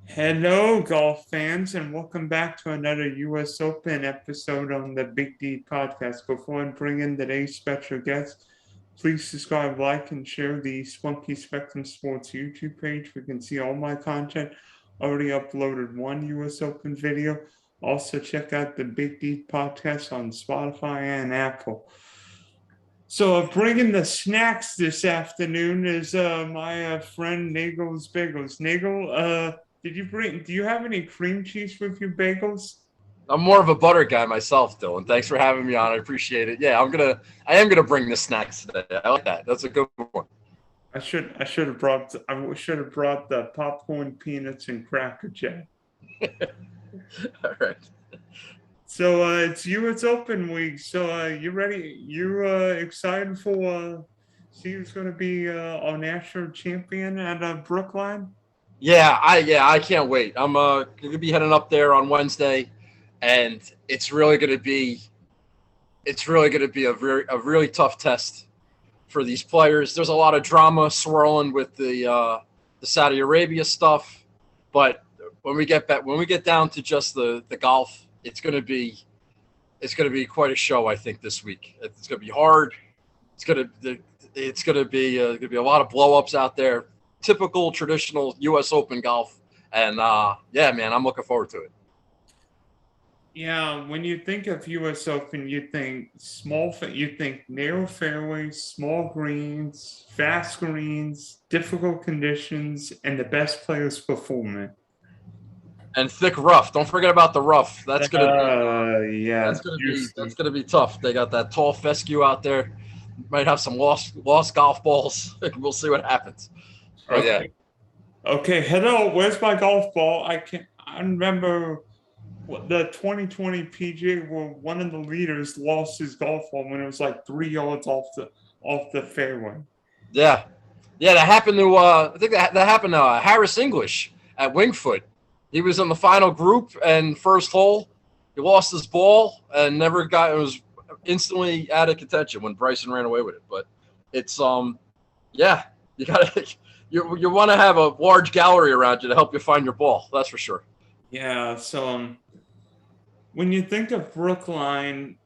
Hello, golf fans, and welcome back to another U.S. Open episode on the Big D podcast. Before I bring in today's special guest, please subscribe, like, and share the Spunky Spectrum Sports YouTube page. We can see all my content. Already uploaded one U.S. Open video. Also, check out the Big D podcast on Spotify and Apple. So, bringing the snacks this afternoon is my friend Nagels Bagels. Do you have any cream cheese with your bagels? I'm more of a butter guy myself, Dylan. Thanks for having me on. I appreciate it. Yeah, I am gonna bring the snacks today. I like that. That's a good one. I should have brought the popcorn, peanuts, and Cracker Jack. All right. So it's U.S. Open week. So you ready? You excited for see who's going to be our national champion at Brookline? Yeah, I can't wait. I'm gonna be heading up there on Wednesday, and it's really gonna be a really tough test for these players. There's a lot of drama swirling with the Saudi Arabia stuff, but when we get down to just the golf, it's gonna be quite a show. I think this week it's gonna be hard. It's gonna it's gonna be a lot of blowups out there. Typical traditional U.S. Open golf, and yeah, man, I'm looking forward to it. Yeah, when you think of U.S. Open, you think narrow fairways, small greens, fast greens, difficult conditions, and the best players performing. And thick rough. Don't forget about the rough. Yeah, That's gonna be tough. They got that tall fescue out there. Might have some lost golf balls. We'll see what happens. But yeah, okay. Okay, hello. Where's my golf ball? I remember the 2020 PGA where one of the leaders lost his golf ball when it was like 3 yards off the fairway. yeah, yeah. That happened to I think that happened to Harris English at Wingfoot. He was in the final group and first hole. He lost his ball and never got. It was instantly out of contention when Bryson ran away with it. But it's yeah, you gotta you want to have a large gallery around you to help you find your ball. That's for sure. Yeah, so when you think of Brookline,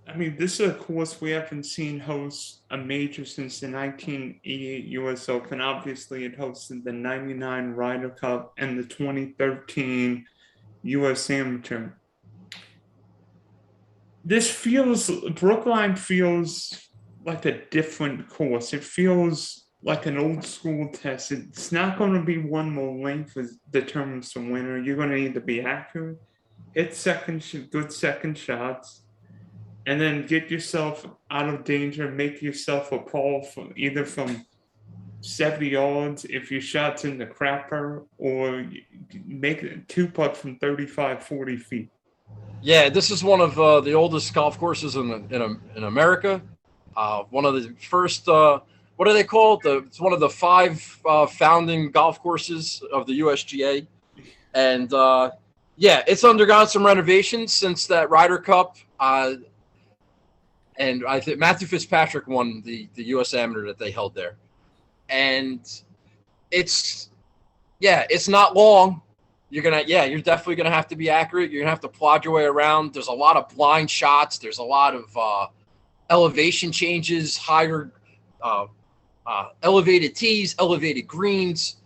I mean, this is a course we haven't seen host a major since the 1988 U.S. Open. Obviously, it hosted the 99 Ryder Cup and the 2013 U.S. Amateur. Brookline feels like a different course. It feels like an old school test. It's not going to be one more length that determines the winner. You're going to need to be accurate, hit good second shots, and then get yourself out of danger, make yourself a par either from 70 yards if your shot's in the crapper, or make a two putt from 35, 40 feet. Yeah, this is one of the oldest golf courses in America. One of the first. What do they call it? It's one of the five founding golf courses of the USGA, and yeah, it's undergone some renovations since that Ryder Cup. And I think Matthew Fitzpatrick won the U.S. Amateur that they held there, and it's it's not long. You're definitely gonna have to be accurate. You're gonna have to plod your way around. There's a lot of blind shots. There's a lot of elevation changes, higher elevated tees, elevated greens,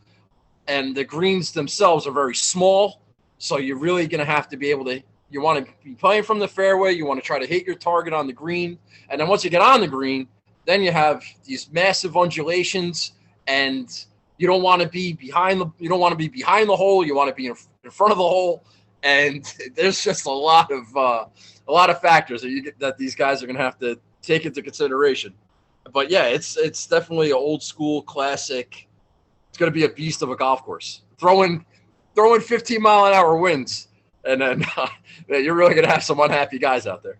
and the greens themselves are very small. So you're really gonna have to be able to. You want to be playing from the fairway. You want to try to hit your target on the green, and then once you get on the green, then you have these massive undulations, and you don't want to be behind the hole. You want to be in front of the hole, and there's just a lot of factors that these guys are going to have to take into consideration. But yeah, it's definitely an old school classic. It's going to be a beast of a golf course. Throwing 15-mile-an-hour winds, and then you're really going to have some unhappy guys out there.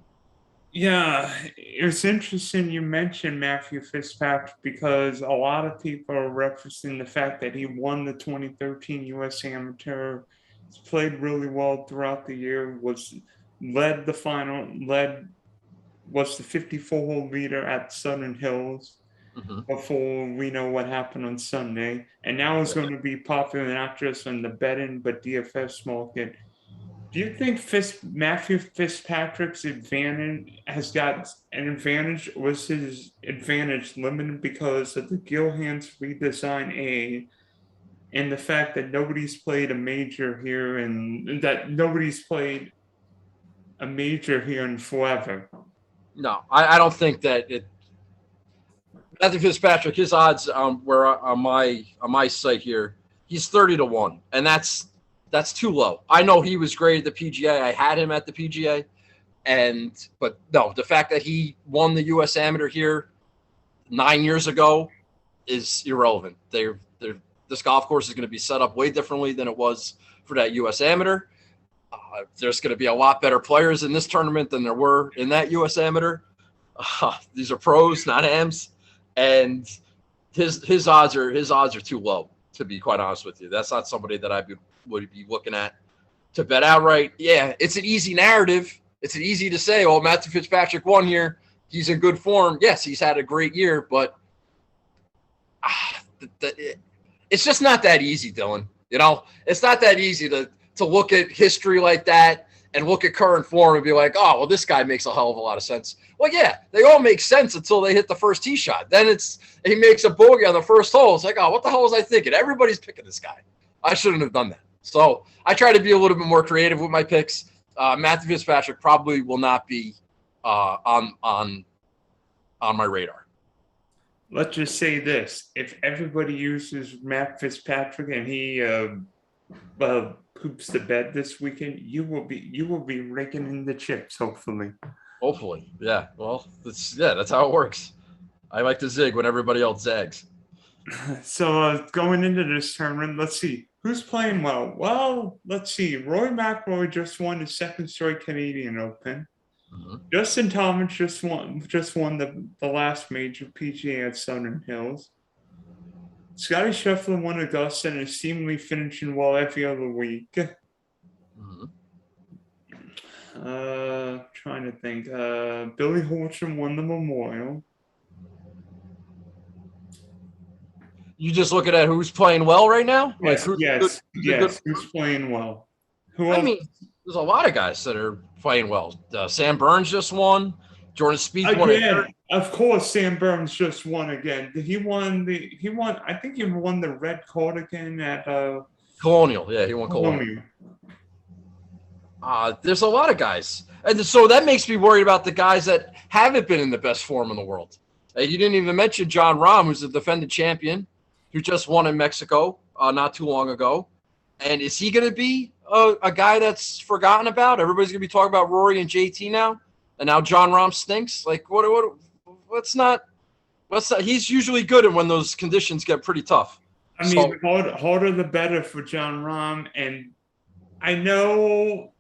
Yeah, it's interesting you mentioned Matthew Fitzpatrick because a lot of people are referencing the fact that he won the 2013 U.S. Amateur, he's played really well throughout the year, led the final, led was the 54-hole leader at Southern Hills. before we know what happened on Sunday. And now it's going to be popular not just in the betting but DFS market. Do you think Matthew Fitzpatrick's advantage has got an advantage? Was his advantage limited because of the Gilhan's redesign and the fact that nobody's played a major here and that nobody's played a major here in forever? No, I don't think that it. Matthew Fitzpatrick, his odds were on my site here. He's 30-1, and that's too low. I know he was great at the PGA. I had him at the PGA, but no, the fact that he won the U.S. Amateur here 9 years ago is irrelevant. This golf course is going to be set up way differently than it was for that U.S. Amateur. There's going to be a lot better players in this tournament than there were in that U.S. Amateur. These are pros, not AMs, and his odds are too low, to be quite honest with you. That's not somebody that I would be looking at to bet outright. Yeah, it's an easy narrative. It's easy to say, oh, Matthew Fitzpatrick won here. He's in good form. Yes, he's had a great year, but it's just not that easy, Dylan. You know, it's not that easy to look at history like that and look at current form and be like, oh, well, this guy makes a hell of a lot of sense. Well, yeah, they all make sense until they hit the first tee shot. Then he makes a bogey on the first hole. It's like, oh, what the hell was I thinking? Everybody's picking this guy. I shouldn't have done that. So I try to be a little bit more creative with my picks. Matthew Fitzpatrick probably will not be on my radar. Let's just say this: if everybody uses Matt Fitzpatrick and he poops the bed this weekend, you will be raking in the chips, hopefully. Hopefully, yeah. Well, that's how it works. I like to zig when everybody else zags. So going into this tournament, let's see who's playing well. Well, let's see. Rory Mcllroy just won his second straight Canadian Open. Mm-hmm. Justin Thomas just won the last major PGA at Southern Hills. Scottie Scheffler won Augusta and is seemingly finishing well every other week. Mm-hmm. Trying to think. Billy Horschel won the Memorial. You just looking at who's playing well right now? Yes, who's playing well? Who else? I mean, there's a lot of guys that are playing well. Sam Burns just won. Jordan Spieth won again. Of course, Sam Burns just won again. He won. I think he won the red cardigan at Colonial. Yeah, he won Colonial. There's a lot of guys, and so that makes me worried about the guys that haven't been in the best form in the world. You didn't even mention Jon Rahm, who's the defending champion, who just won in Mexico not too long ago. And is he going to be a guy that's forgotten about? Everybody's going to be talking about Rory and JT now, and now Jon Rahm stinks. Like what's not? He's usually good when those conditions get pretty tough. I mean, harder the better for Jon Rahm, and I know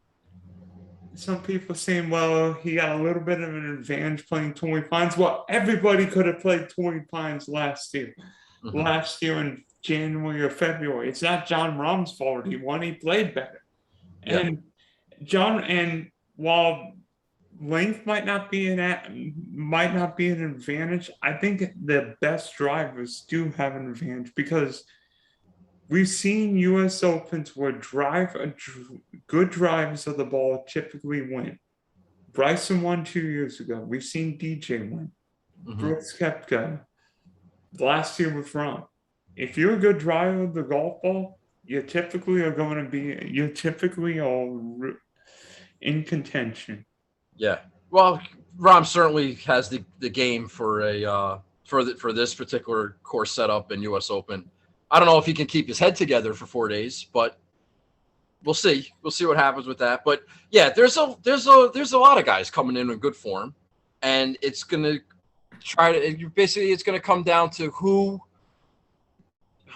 some people saying, well, he got a little bit of an advantage playing Torrey Pines. Well, everybody could have played Torrey Pines last year. Mm-hmm. Last year in January or February. It's not Jon Rahm's fault. He won. He played better. Yeah. And while length might not be an advantage, I think the best drivers do have an advantage because we've seen U.S. Opens where good drivers of the ball typically win. Bryson won 2 years ago. We've seen DJ win. Mm-hmm. Brooks Koepka. Last year with Rahm. If you're a good driver of the golf ball, you typically are in contention. Yeah. Well, Rahm certainly has the game for this particular course setup in U.S. Open. I don't know if he can keep his head together for 4 days, but we'll see. We'll see what happens with that. But yeah, there's a lot of guys coming in good form, and it's gonna it's gonna come down to who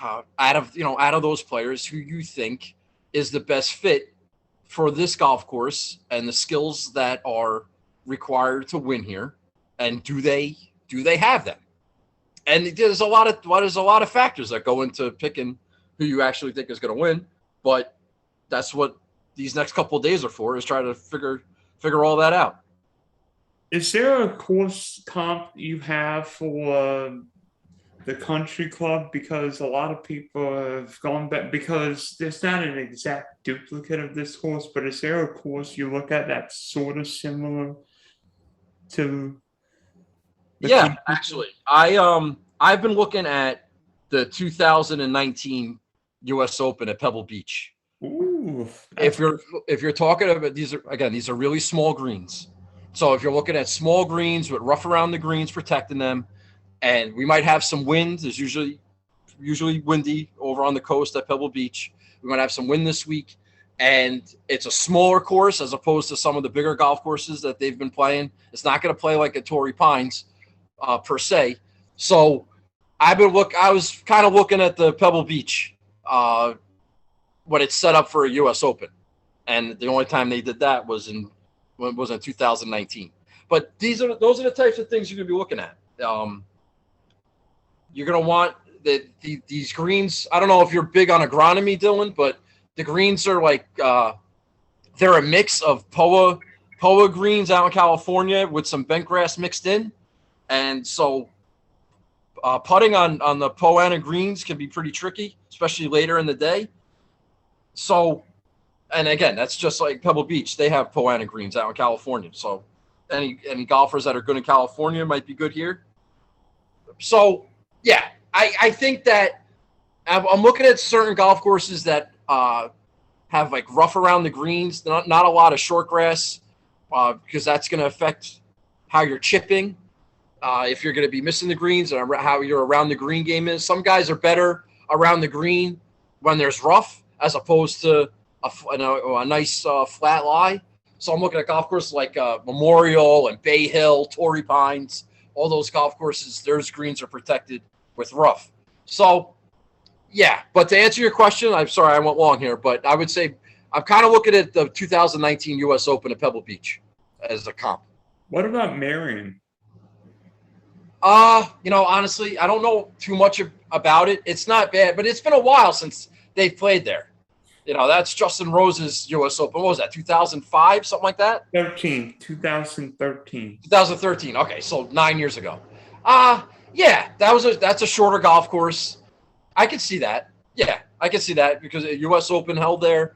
out of those players who you think is the best fit for this golf course and the skills that are required to win here, and do they have them? And there's a lot of factors that go into picking who you actually think is going to win. But that's what these next couple of days are for, is try to figure all that out. Is there a course comp you have for the country club, because a lot of people have gone back, because there's not an exact duplicate of this course, but is there a course you look at that's sort of similar to the Yeah, country? actually, I've been looking at the 2019 U.S. Open at Pebble Beach. Ooh, If you're talking about these are really small greens. So if you're looking at small greens with rough around the greens protecting them, and we might have some wind. There's usually windy over on the coast at Pebble Beach. We might have some wind this week, and it's a smaller course as opposed to some of the bigger golf courses that they've been playing. It's not going to play like a Torrey Pines per se. So I was kind of looking at the Pebble Beach when it's set up for a U.S. Open, and the only time they did that was in 2019. But those are the types of things you're going to be looking at. You're going to want these greens. I don't know if you're big on agronomy, Dylan, but the greens are like they're a mix of POA greens out in California with some bent grass mixed in, and so putting on the POA greens can be pretty tricky, especially later in the day. So, and again, that's just like Pebble Beach. They have POA greens out in California. So, any golfers that are good in California might be good here. So, yeah, I think that I'm looking at certain golf courses that have like rough around the greens, not a lot of short grass, because that's going to affect how you're chipping. If you're going to be missing the greens and how your around the green game is. Some guys are better around the green when there's rough as opposed to a nice flat lie. So I'm looking at golf courses like Memorial and Bay Hill, Torrey Pines, all those golf courses, their greens are protected with rough. So, yeah, but to answer your question, I'm sorry I went long here, but I would say I'm kind of looking at the 2019 U.S. Open at Pebble Beach as a comp. What about Marion? Honestly, I don't know too much about it. It's not bad, but it's been a while since they've played there. That's Justin Rose's U.S. Open. What was that, 2005, something like that? 2013. 2013. Okay, so 9 years ago. Yeah, that's a shorter golf course. I can see that. Yeah, I can see that because a U.S. Open held there.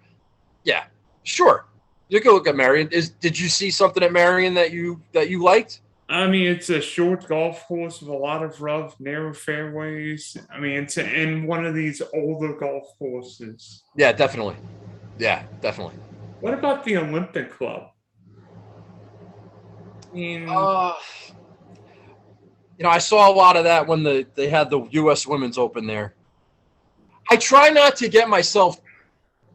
Yeah, sure. You can look at Marion. Did you see something at Marion that you liked? I mean, it's a short golf course with a lot of rough, narrow fairways. I mean, it's in one of these older golf courses. Yeah, definitely. Yeah, definitely. What about the Olympic Club? I mean, I saw a lot of that when they had the U.S. Women's Open there. I try not to get myself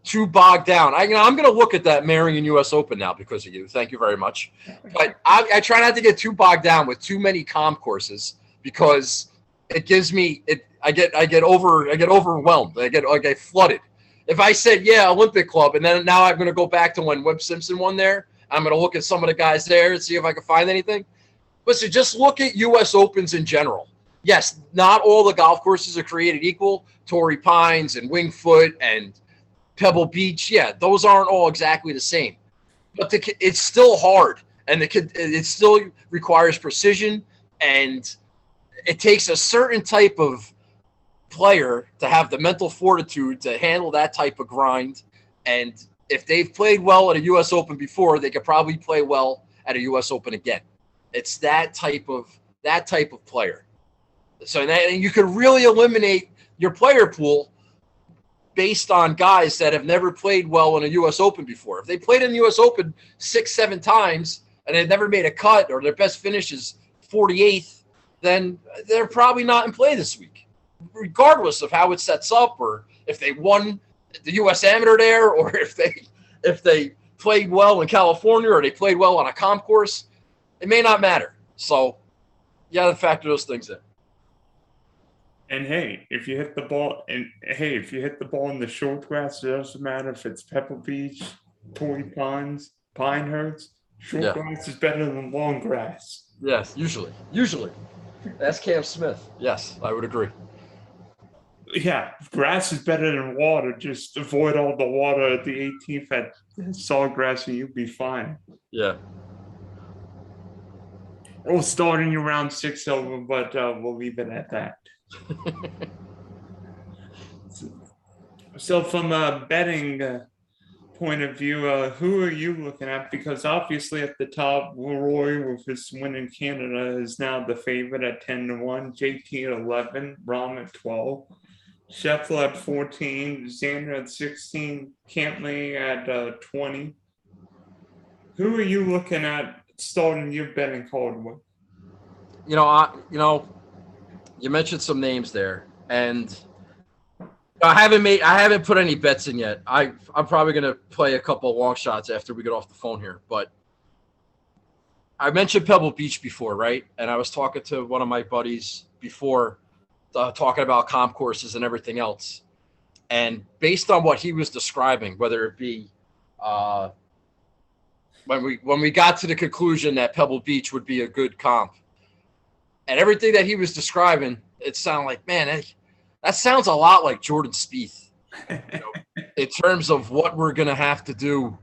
too bogged down. I'm going to look at that Marion U.S. Open now because of you. Thank you very much. But I try not to get too bogged down with too many comp courses because it gives me it. I get overwhelmed. I get flooded. If I said Olympic Club, and then now I'm going to go back to when Webb Simpson won there. I'm going to look at some of the guys there and see if I can find anything. Listen, just look at U.S. Opens in general. Yes, not all the golf courses are created equal. Torrey Pines and Wingfoot and Pebble Beach, those aren't all exactly the same, but it's still hard, and it still requires precision, and it takes a certain type of player to have the mental fortitude to handle that type of grind. And if they've played well at a U.S. Open before, they could probably play well at a U.S. Open again. It's that type of player. So you could really eliminate your player pool based on guys that have never played well in a U.S. Open before. If they played in the U.S. Open 6-7 times and they've never made a cut or their best finish is 48th, then they're probably not in play this week, regardless of how it sets up or if they won the U.S. Amateur there or if they played well in California or they played well on a comp course. It may not matter. So you got to factor those things in. And if you hit the ball in the short grass, it doesn't matter if it's Pebble Beach, Torrey Pines, Pinehurst. Short grass is better than long grass. Yes, usually. That's Cam Smith. Yes, I would agree. Yeah, grass is better than water. Just avoid all the water at the 18th at Sawgrass and you'll be fine. Yeah. Or starting around 6 over, but we'll leave it at that. So from a betting point of view, who are you looking at? Because obviously at the top, Roy with his win in Canada is now the favorite at 10-1, JT at 11, Rahm at 12, Scheffler at 14, Xander at 16, Cantley at 20. Who are you looking at starting your betting card with? You mentioned some names there, and I haven't put any bets in yet. I'm probably gonna play a couple of long shots after we get off the phone here. But I mentioned Pebble Beach before, right? And I was talking to one of my buddies before, talking about comp courses and everything else. And based on what he was describing, whether it be when we got to the conclusion that Pebble Beach would be a good comp, and everything that he was describing, it sounded like, man, that sounds a lot like Jordan Spieth, in terms of what we're going to have to do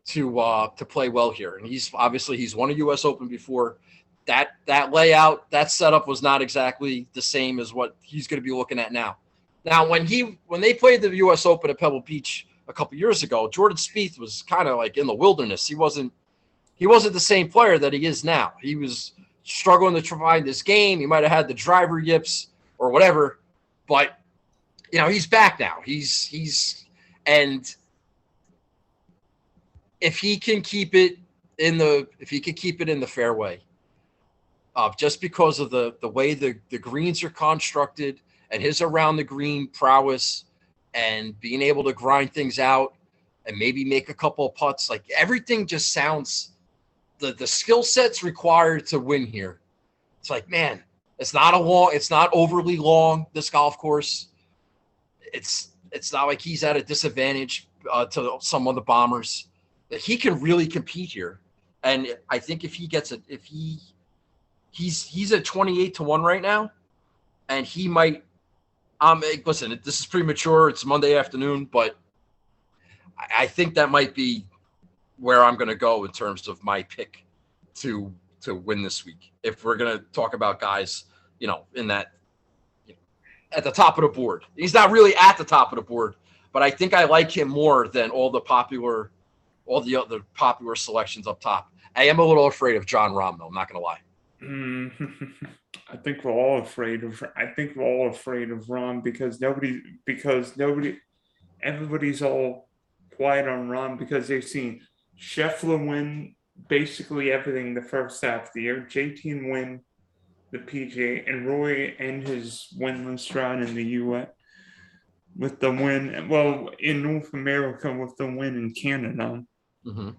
to play well here. And he's won a U.S. Open before. That layout, that setup was not exactly the same as what he's going to be looking at now. Now, when they played the U.S. Open at Pebble Beach a couple years ago, Jordan Spieth was kind of like in the wilderness. He wasn't the same player that he is now. He was struggling to find this game. He might have had the driver yips or whatever, but he's back now. And if he can keep it in the fairway, just because of the way the greens are constructed and his around the green prowess and being able to grind things out and maybe make a couple of putts, like everything just sounds, the skill sets required to win here. It's like, man, it's not overly long, this golf course. It's not like he's at a disadvantage to some of the bombers. He can really compete here. And I think if he gets it, he's at 28-1 right now, and he might, listen, this is premature. It's Monday afternoon, but I think that might be where I'm going to go in terms of my pick to win this week. If we're going to talk about guys, in that, at the top of the board. He's not really at the top of the board, but I think I like him more than all the other popular selections up top. I am a little afraid of Jon Rahm, though. I'm not going to lie. I think we're all afraid of Rahm because everybody's all quiet on Rahm because they've seen Scheffler win basically everything the first half of the year, JT win the PGA, and Roy end his winless run in the U.S. with the win. Well, in North America with the win in Canada. Mm-hmm.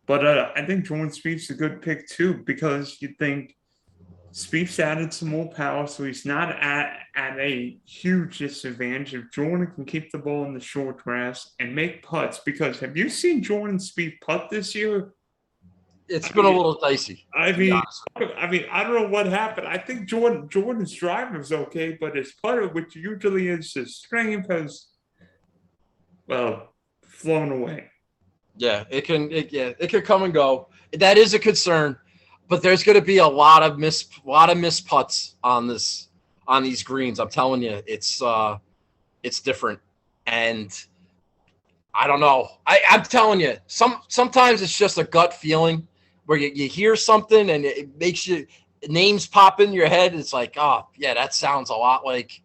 But I think Jordan Spieth's a good pick too, because you think Spieth's added some more power, so he's not at a huge disadvantage. If Jordan can keep the ball in the short grass and make putts, because have you seen Jordan Spieth putt this year? It's been a little dicey. I mean, I don't know what happened. I think Jordan's driver is okay, but his putter, which usually is his strength, has flown away. Yeah, it can come and go. That is a concern, but there's going to be a lot of missed putts on these greens. I'm telling you, it's different, and I don't know. I'm telling you, sometimes it's just a gut feeling where you hear something and it makes you names pop in your head. It's like, oh yeah, that sounds a lot like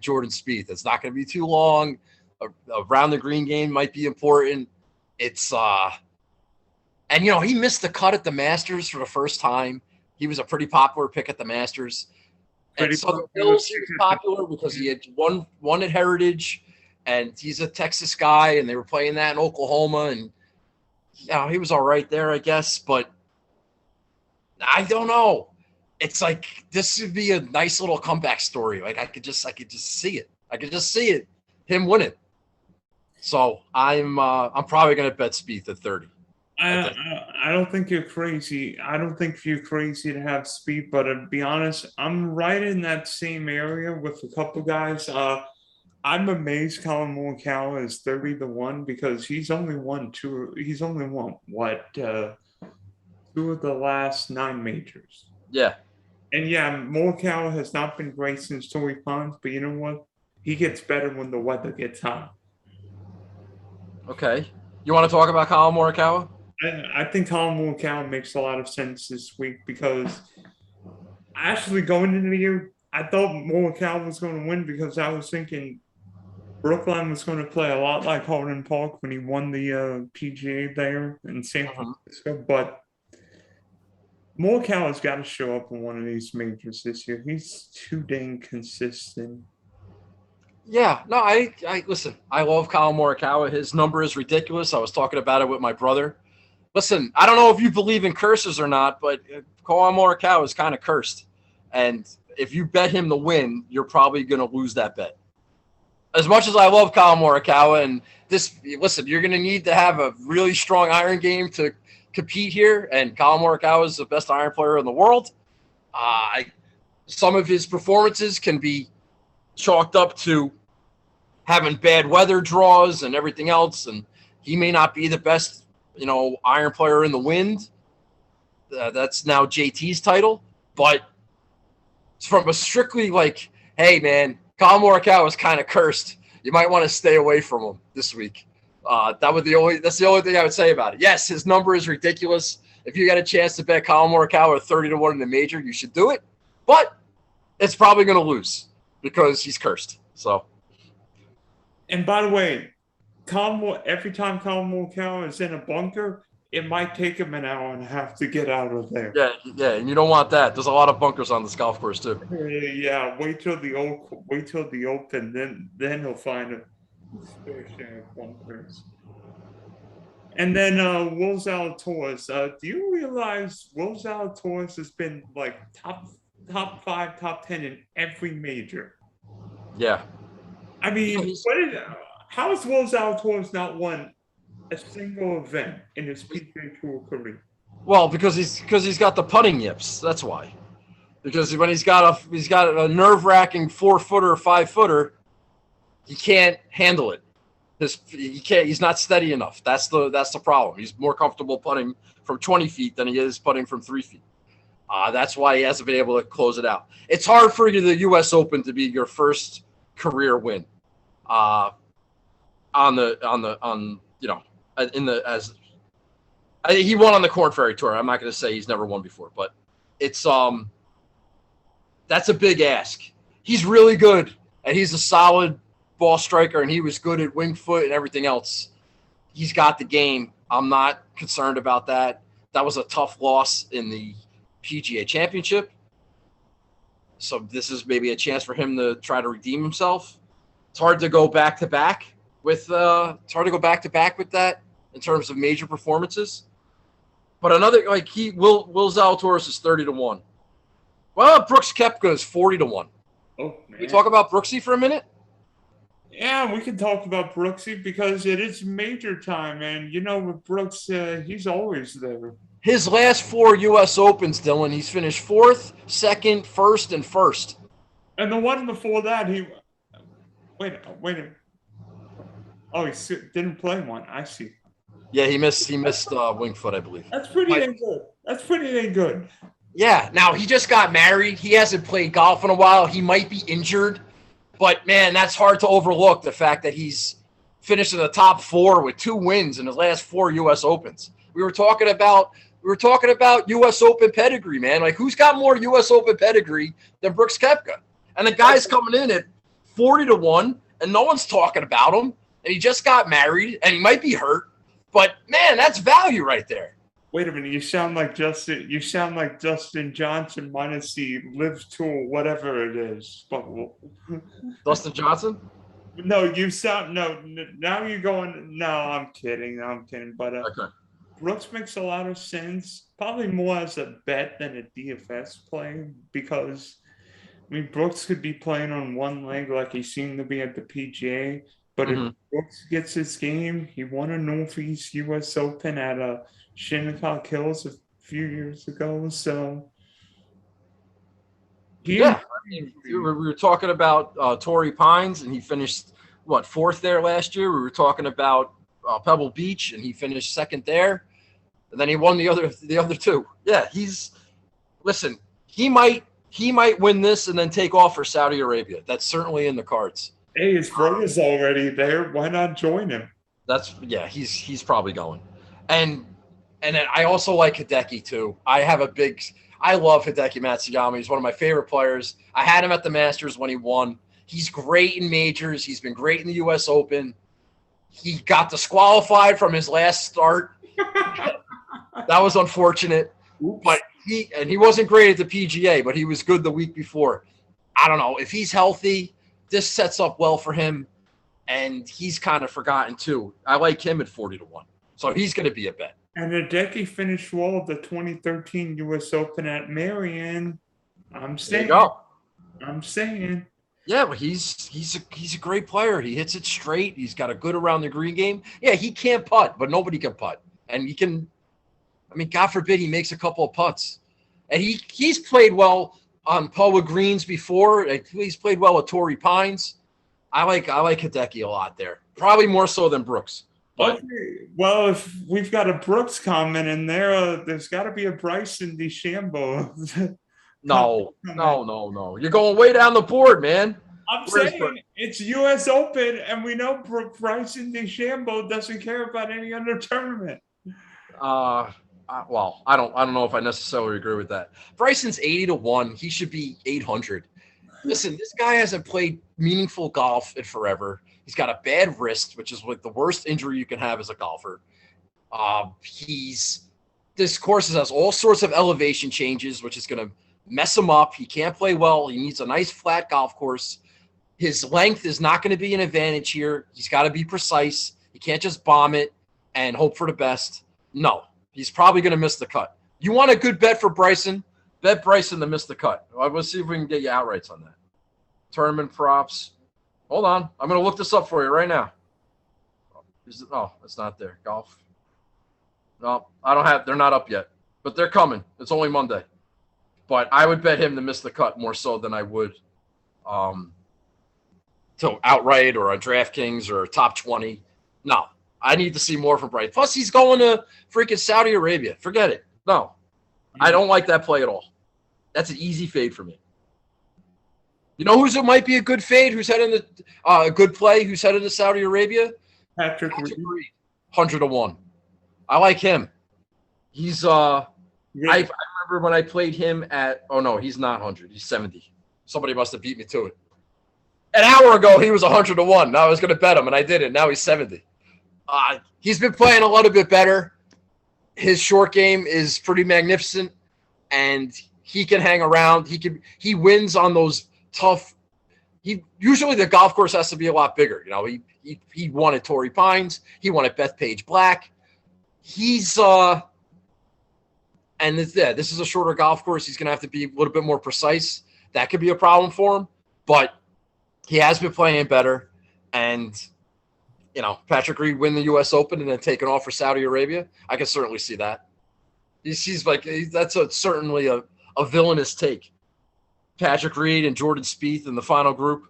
Jordan Spieth. It's not going to be too long. Around the green game might be important. It's and he missed the cut at the Masters for the first time. He was a pretty popular pick at the Masters. And Southern Hills, he was popular because he had won at Heritage, and he's a Texas guy, and they were playing that in Oklahoma, and he was all right there, I guess. But I don't know. It's like this would be a nice little comeback story. Like I could just see it. I could just see it. Him winning. So I'm probably gonna bet Spieth at 30. I don't think you're crazy. I don't think you're crazy to have Spieth, but to be honest, I'm right in that same area with a couple guys. I'm amazed Colin Morikawa is 30-1 because he's only won two of the last 9 majors. Yeah. And yeah, Morikawa has not been great since Torrey Pines, but you know what? He gets better when the weather gets hot. Okay. You want to talk about Colin Morikawa? I think Colin Morikawa makes a lot of sense this week because actually going into the year, I thought Morikawa was going to win because I was thinking Brookline was going to play a lot like Harding Park when he won the PGA there in San Francisco, but Morikawa's got to show up in one of these majors this year. He's too dang consistent. Yeah, no, I listen. I love Colin Morikawa. His number is ridiculous. I was talking about it with my brother. Listen, I don't know if you believe in curses or not, but Colin Morikawa is kind of cursed, and if you bet him to win, you're probably going to lose that bet. As much as I love Colin Morikawa, and listen, you're going to need to have a really strong iron game to compete here, and Colin Morikawa is the best iron player in the world. Some of his performances can be chalked up to having bad weather draws and everything else, and he may not be the best, iron player in the wind. That's now JT's title, but from a strictly like, hey man, Colin Morikawa is kind of cursed. You might want to stay away from him this week. That's the only thing I would say about it. Yes, his number is ridiculous. If you got a chance to bet Colin Morikawa 30-1 in the major, you should do it, but it's probably going to lose because he's cursed. So, and by the way, every time Colin Morikawa is in a bunker, it might take him an hour and a half to get out of there. Yeah, and you don't want that. There's a lot of bunkers on this golf course too. Yeah, wait till the open, then he'll find a fair share of bunkers. And then Will Zalatoris. Do you realize Will Zalatoris has been like top 5, top 10 in every major? Yeah. I mean, how has Will Zalatoris not won a single event in his PGA Tour career? Well, because he's got the putting yips. That's why. Because when he's got a nerve-wracking 4-footer or 5-footer, he can't handle it. He's not steady enough. That's the problem. He's more comfortable putting from 20 feet than he is putting from 3 feet. That's why he hasn't been able to close it out. It's hard for the U.S. Open to be your first career win. He won on the Korn Ferry Tour. I'm not going to say he's never won before, but it's that's a big ask. He's really good, and he's a solid ball striker, and he was good at wing foot and everything else. He's got the game. I'm not concerned about that. That was a tough loss in the PGA Championship, so this is maybe a chance for him to try to redeem himself. It's hard to go back to back with that in terms of major performances. But another Will Zalatoris is 30-1. Well, Brooks Koepka is 40-1. Oh, man. Can we talk about Brooksy for a minute? Yeah, we can talk about Brooksy because it is major time, and with Brooks, he's always there. His last 4 U.S. Opens, Dylan, he's finished 4th, 2nd, 1st, and 1st. And the one before that, wait a minute. Oh, he didn't play one. I see. Yeah, he missed wing foot, I believe. That's pretty dang good. Yeah. Now he just got married. He hasn't played golf in a while. He might be injured, but man, that's hard to overlook. The fact that he's finished in the top 4 with 2 wins in his last 4 U.S. Opens. We were talking about U.S. Open pedigree, man. Like, who's got more U.S. Open pedigree than Brooks Koepka? And the guy's coming in at 40-1, and no one's talking about him. And he just got married, and he might be hurt. But man, that's value right there. Wait a minute, you sound like Dustin Johnson minus the Live Tour, whatever it is. Dustin Johnson? No, now you're going. No, I'm kidding. But okay. Brooks makes a lot of sense. Probably more as a bet than a DFS play because Brooks could be playing on one leg like he seemed to be at the PGA. But if Brooks gets his game, he won a Northeast U.S. Open at Shinnecock Hills a few years ago. So, we were talking about Torrey Pines, and he finished 4th there last year. We were talking about Pebble Beach, and he finished 2nd there, and then he won the other 2. Yeah, he might he might win this and then take off for Saudi Arabia. That's certainly in the cards. Hey, his brother's already there. Why not join him? He's probably going. And then I also like Hideki too. I love Hideki Matsuyama. He's one of my favorite players. I had him at the Masters when he won. He's great in majors. He's been great in the U.S. Open. He got disqualified from his last start. That was unfortunate. Oops. But he wasn't great at the PGA, but he was good the week before. I don't know. If he's healthy, this sets up well for him. And he's kind of forgotten too. I like him at 40-1. So he's going to be a bet. And Hideki finished well at the 2013 U.S. Open at Marion. I'm saying. There you go. I'm saying. Yeah, but he's a great player. He hits it straight. He's got a good around the green game. Yeah, he can't putt, but nobody can putt. And he can, I mean, God forbid he makes a couple of putts. And he's played well on Poa greens before. He's played well with Torrey Pines. I like Hideki a lot there. Probably more so than Brooks. But, okay. Well, if we've got a Brooks comment in there, there's got to be a Bryson DeChambeau. No. You're going way down the board, man. I'm saying it's U.S. Open, and we know Bryson DeChambeau doesn't care about any other tournament. Well, I don't know if I necessarily agree with that. Bryson's 80-1. He should be 800. Listen, this guy hasn't played meaningful golf in forever. He's got a bad wrist, which is like the worst injury you can have as a golfer. This course has all sorts of elevation changes, which is going to mess him up. He can't play well. He needs a nice flat golf course. His length is not going to be an advantage here. He's got to be precise. He can't just bomb it and hope for the best. No, he's probably going to miss the cut. You want a good bet for Bryson? Bet Bryson to miss the cut. Let's see if we can get you outrights on that. Tournament props. Hold on. I'm going to look this up for you right now. It's not there. Golf. No, I don't have – they're not up yet. But they're coming. It's only Monday. But I would bet him to miss the cut more so than I would to outright or on DraftKings or top 20. No, I need to see more from Bryson. Plus, he's going to freaking Saudi Arabia. Forget it. No, I don't like that play at all. That's an easy fade for me. You know who's it might be a good fade? Who's heading to a good play? Who's headed to Saudi Arabia? Patrick Reed. 100-1. I like him. He's I remember when I played him at – oh, no, he's not 100. He's 70. Somebody must have beat me to it. An hour ago, he was 100-1. Now I was going to bet him, and I didn't. Now he's 70. He's been playing a little bit better. His short game is pretty magnificent, and he can hang around. He wins on those tough – usually the golf course has to be a lot bigger. You know, he won at Torrey Pines. He won at Bethpage Black. He's and this is a shorter golf course. He's going to have to be a little bit more precise. That could be a problem for him, but he has been playing better. And, you know, Patrick Reed win the U.S. Open and then taking off for Saudi Arabia. I can certainly see that. He's like, that's certainly a villainous take. Patrick Reed and Jordan Spieth in the final group.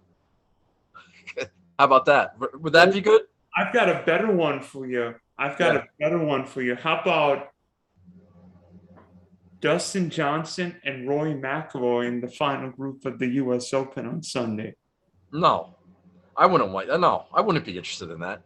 How about that? Would that be good? I've got a better one for you. How about Dustin Johnson and Rory Mcllroy in the final group of the U.S. Open on Sunday? No, I wouldn't like that. No, I wouldn't be interested in that.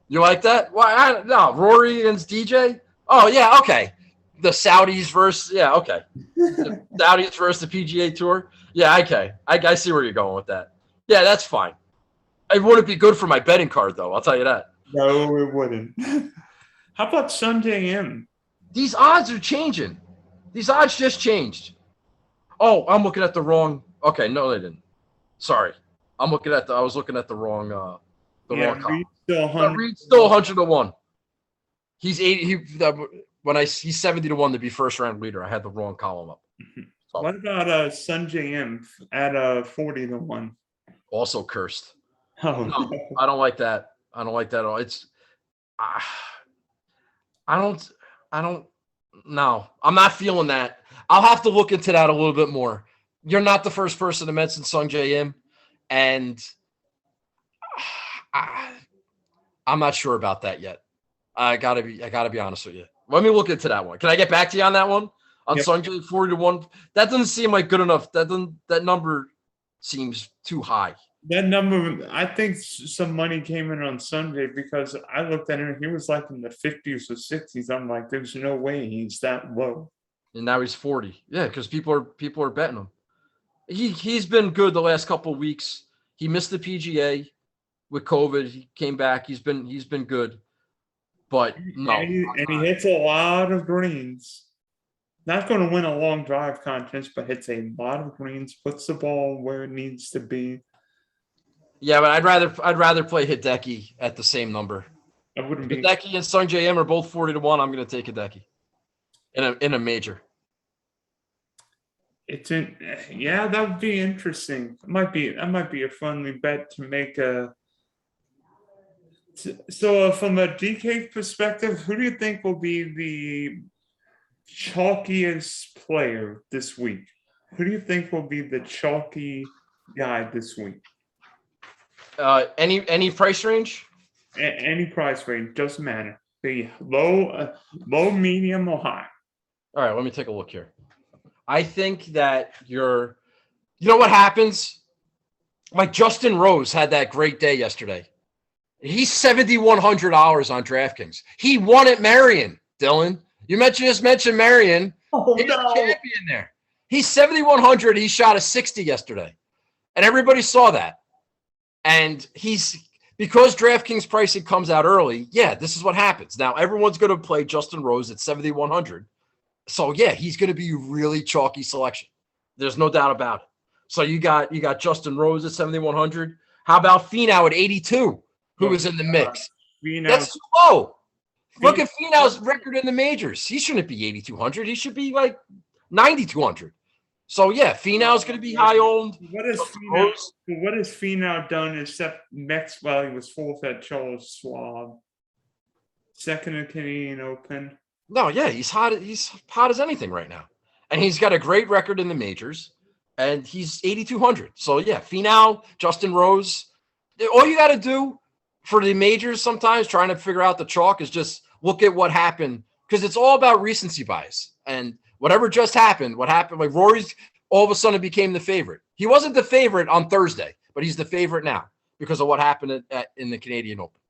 You like that? Why? No, Rory against DJ? Oh, yeah, okay. The Saudis versus, yeah, okay. The Saudis versus the PGA Tour? Yeah, okay. I see where you're going with that. Yeah, that's fine. It wouldn't be good for my betting card, though. I'll tell you that. No, it wouldn't. How about Sunday M? These odds are changing. These odds just changed. Oh, I'm looking at the wrong. Okay, no, they didn't. Sorry, I was looking at the wrong. Wrong column. Reed's still 100-1. He's 80. He's 70-1 to be first round leader. I had the wrong column up. So. What about Sunjay M at 40-1? Also cursed. Oh, no, I don't like that. I don't like that at all. It's. I don't. No, I'm not feeling that. I'll have to look into that a little bit more. You're not the first person to mention Sungjae Im, and I'm not sure about that yet. I gotta be honest with you. Let me look into that one. Can I get back to you on that one? on Yep. Sunday, 40-1. That doesn't seem like good enough. That number seems too high. That number, I think some money came in on Sunday because I looked at him. He was like in the 50s or 60s. I'm like, there's no way he's that low. And now he's 40. Yeah, because people are betting him. He's been good the last couple of weeks. He missed the PGA with COVID. He came back. He's been good. But no. And he hits a lot of greens. Not going to win a long drive contest, but hits a lot of greens, puts the ball where it needs to be. Yeah, but I'd rather play Hideki at the same number. I wouldn't be. Hideki and Sung J M are both 40-1. I'm going to take Hideki in a major. Yeah, that would be interesting. That might be a friendly bet to make a. So from a DK perspective, who do you think will be the chalkiest player this week? Who do you think will be the chalky guy this week? Any price range? Any price range, doesn't matter. The low, medium, or high. All right, let me take a look here. I think that you know what happens? Like Justin Rose had that great day yesterday. He's $7,100 on DraftKings. He won at Marion, Dylan. You just mentioned Marion. Oh, He's no. a champion there. He's 7,100. He shot a 60 yesterday. And everybody saw that. And because DraftKings pricing comes out early, yeah, this is what happens. Now, everyone's going to play Justin Rose at 7,100. So, yeah, he's going to be a really chalky selection. There's no doubt about it. So, you got Justin Rose at 7,100. How about Finau at 82, who was in the mix? That's too low. Look at Finau's record in the majors. He shouldn't be 8,200. He should be like 9,200. So, yeah, Finau's going to be high owned. What has Finau done except Maxwell? He was fourth at Charles Schwab, second at Canadian Open. No, yeah, he's hot as anything right now. And he's got a great record in the majors. And he's 8,200. So, yeah, Finau, Justin Rose. All you got to do for the majors sometimes trying to figure out the chalk is just look at what happened. Because it's all about recency bias. And whatever just happened, like Rory's all of a sudden became the favorite. He wasn't the favorite on Thursday, but he's the favorite now because of what happened in the Canadian Open.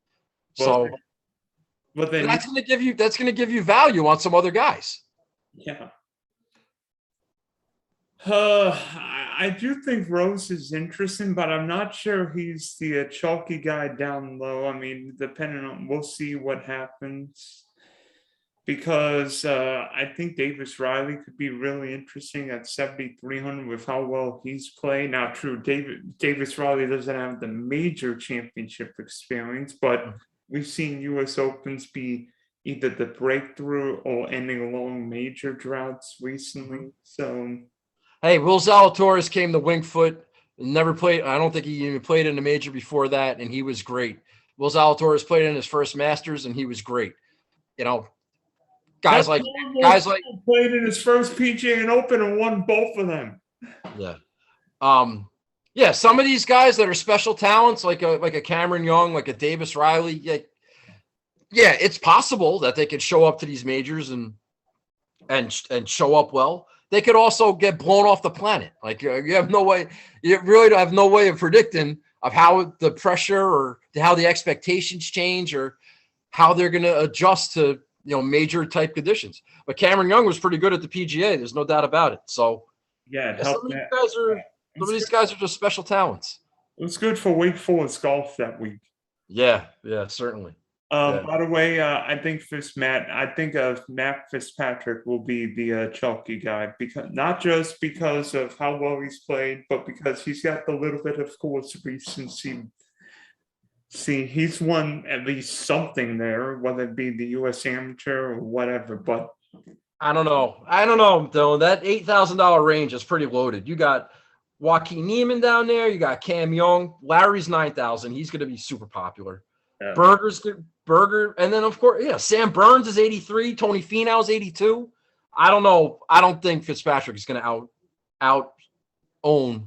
But then that's going to give you value on some other guys. Yeah. I do think Rose is interesting, but I'm not sure he's the chalky guy down low. I mean, we'll see what happens. Because I think Davis Riley could be really interesting at 7,300 with how well he's played. Now, true, Davis Riley doesn't have the major championship experience, but we've seen U.S. Opens be either the breakthrough or ending long major droughts recently. So, hey, Will Zalatoris came to Winged Foot, never played. I don't think he even played in a major before that, and he was great. Will Zalatoris played in his first Masters, and he was great. You know. Guys like played in his first PGA and Open and won both of them. Yeah. Some of these guys that are special talents, like a Cameron Young, like a Davis Riley, yeah, it's possible that they could show up to these majors and show up well. They could also get blown off the planet. Like you have no way, you really have no way of predicting of how the pressure or how the expectations change or how they're going to adjust to major type conditions. But Cameron Young was pretty good at the PGA. There's no doubt about it. So yeah, some of these guys are just special talents. It was good for Wake Forest golf that week. Yeah, certainly. By the way, I think Matt Fitzpatrick will be the chalky guy not just because of how well he's played, but because he's got the little bit of course recency. See, he's won at least something there, whether it be the U.S. Amateur or whatever. But I don't know, Dylan. That $8,000 range is pretty loaded. You got Joaquin Niemann down there. You got Cam Young. Larry's 9,000. He's going to be super popular. Yeah. Berger, and then of course, yeah, Sam Burns is 83. Tony Finau's 82. I don't know. I don't think Fitzpatrick is going to out own.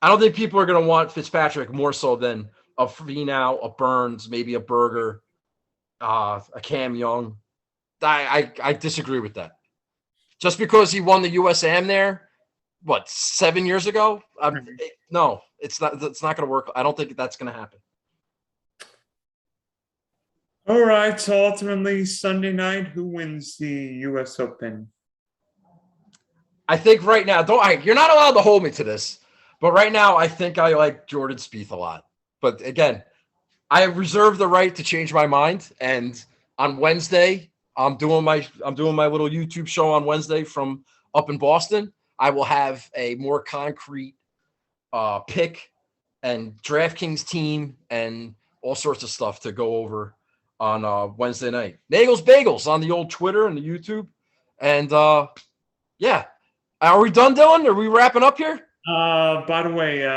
I don't think people are going to want Fitzpatrick more so than a Finau, a Burns, maybe a Berger, a Cam Young. I disagree with that. Just because he won the USAM there, 7 years ago? No, it's not. It's not going to work. I don't think that's going to happen. All right. So ultimately, Sunday night, who wins the U.S. Open? I think right now, you're not allowed to hold me to this, but right now, I think I like Jordan Spieth a lot. But again, I reserve the right to change my mind. And on Wednesday, I'm doing my little YouTube show on Wednesday from up in Boston. I will have a more concrete pick and DraftKings team and all sorts of stuff to go over on Wednesday night. Nagels Bagels on the old Twitter and the YouTube. And yeah. Are we done, Dylan? Are we wrapping up here? By the way,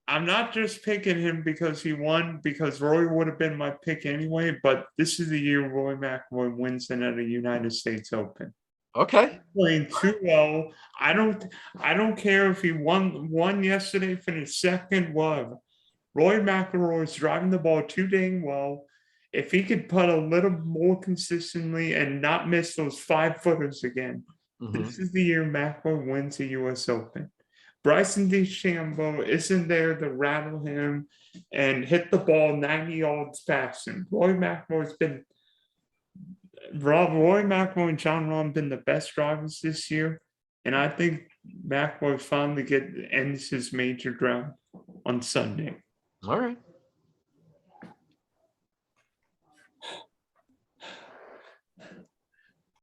I'm not just picking him because he won, because Rory would have been my pick anyway, but this is the year Rory Mcllroy wins another United States Open. Okay. Playing too well. I don't care if he won yesterday, finished second. Well, Rory Mcllroy is driving the ball too dang well. If he could putt a little more consistently and not miss those 5-footers again, this is the year McIlroy wins the U.S. Open. Bryson DeChambeau isn't there to rattle him and hit the ball 90 yards past him. Rory McIlroy and Jon Rahm been the best drivers this year, and I think McIlroy finally ends his major drought on Sunday. All right.